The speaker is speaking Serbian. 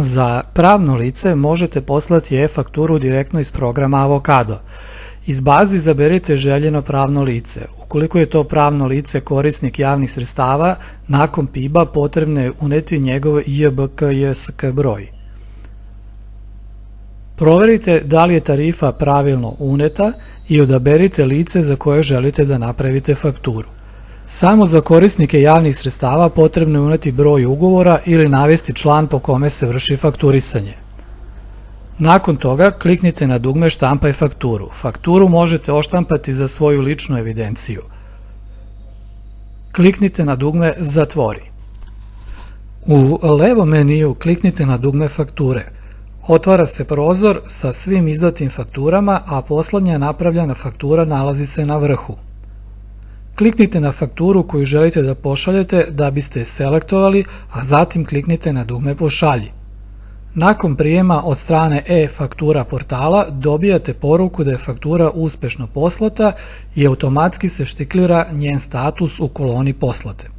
Za pravno lice možete poslati e-fakturu direktno iz programa Avokado. Iz baze izaberite željeno pravno lice. Ukoliko je to pravno lice korisnik javnih sredstava, nakon PIB-a potrebno je uneti njegov JBKJSK broj. Proverite da li je tarifa pravilno uneta i odaberite lice za koje želite da napravite fakturu. Samo za korisnike javnih sredstava potrebno je uneti broj ugovora ili navesti član po kome se vrši fakturisanje. Nakon toga kliknite na dugme Štampaj fakturu. Fakturu možete odštampati za svoju ličnu evidenciju. Kliknite na dugme Zatvori. U levom meniju kliknite na dugme Fakture. Otvara se prozor sa svim izdatim fakturama, a poslednja napravljena faktura nalazi se na vrhu. Kliknite na fakturu koju želite da pošaljete da biste je selektovali, a zatim kliknite na dugme Pošalji. Nakon prijema od strane e-faktura portala dobijate poruku da je faktura uspešno poslata i automatski se štiklira njen status u koloni Poslate.